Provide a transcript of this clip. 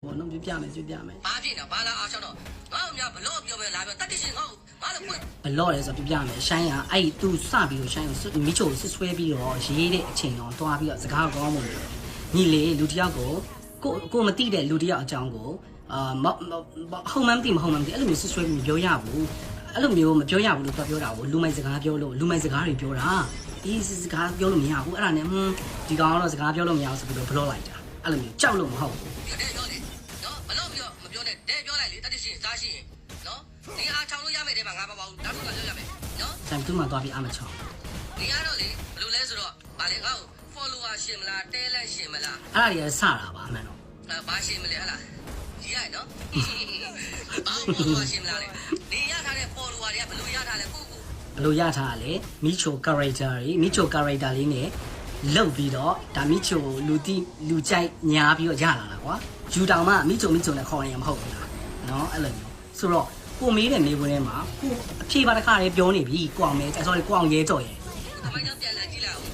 我弄就变没就变没。八品呢，完了啊，小东，我们家不老标准那边，到底是我，完了滚。不老来说就变没，山羊哎都啥比如山羊是米就是吹比咯，热的情况多比较自家讲么？你来路地要过么地的路地要讲过，後門啲အဲ့လိုမျိုးဆွဆွဲပြီးမပြောရဘူးအဲ့လိုမျိုးမပြောရဘူးလို့ပြောတာကိုလူမိုက်စကားပြောလို့လူမိုက်စကားတွေပြောတာအေးစကားပြောလို့မရဘူးအဲ့ဒါနဲ့ဒီကောင်ကတော့စကားပြောလို့မရဘူးဆိုပြီးတော့ဘလော့လိုက်တာအဲ့လိုမျိုးကြောက်လို့မဟုတ်ဘူးပြောတယ်နော်ဘလို့ပြောမပြောနဲ့တဲပြောလိုက်လေတတိရှိစားရှိရင်နော်ဒီအားချောင်းလို့ရမယ်တဲ့မှာငါမပေါ့ဘူးနောက်ဆုံးကပြောရမယ်နော် ဆန်သူ့မှာသွားပြီးအမချောင်း ဒီကတော့လေဘလို့လဲဆိုတော့ဗာလေငါ့ကို follower ရှင်မလားတဲလက်ရှင်မလား အဲ့ဒါတွေကစတာပါအမှန်တော့ ဘာရှင်မလဲဟလားကြီးရနော်ဘာ follower ရှင်မလားလေနေရထားတဲ့ follower တွေကဘလို့ရထားလဲကိုကို ဘလို့ရထားတာလေမီချို character တွေမီချို character လေးနဲ့လုတ်ပြီးတော့ဒါမီချိုလူကြိုက်ညားပြီးတော့ရလာတာကွာယူတောင်မှမီချိုနဲ့ခေါ်နေရမဟုတ်ဘူးလားနော်အဲ့လိုမျိုးဆိုတော့ကိုမေးတဲ့နေပွဲထဲမှာကိုအဖြေပါတစ်ခါလေးပြောနေပြီကိုအောင်မဲ sorry ကိုအောင်ရဲကြော်ရဲ အမိုင်းတော့ပြန်လာကြည့်လိုက်အောင်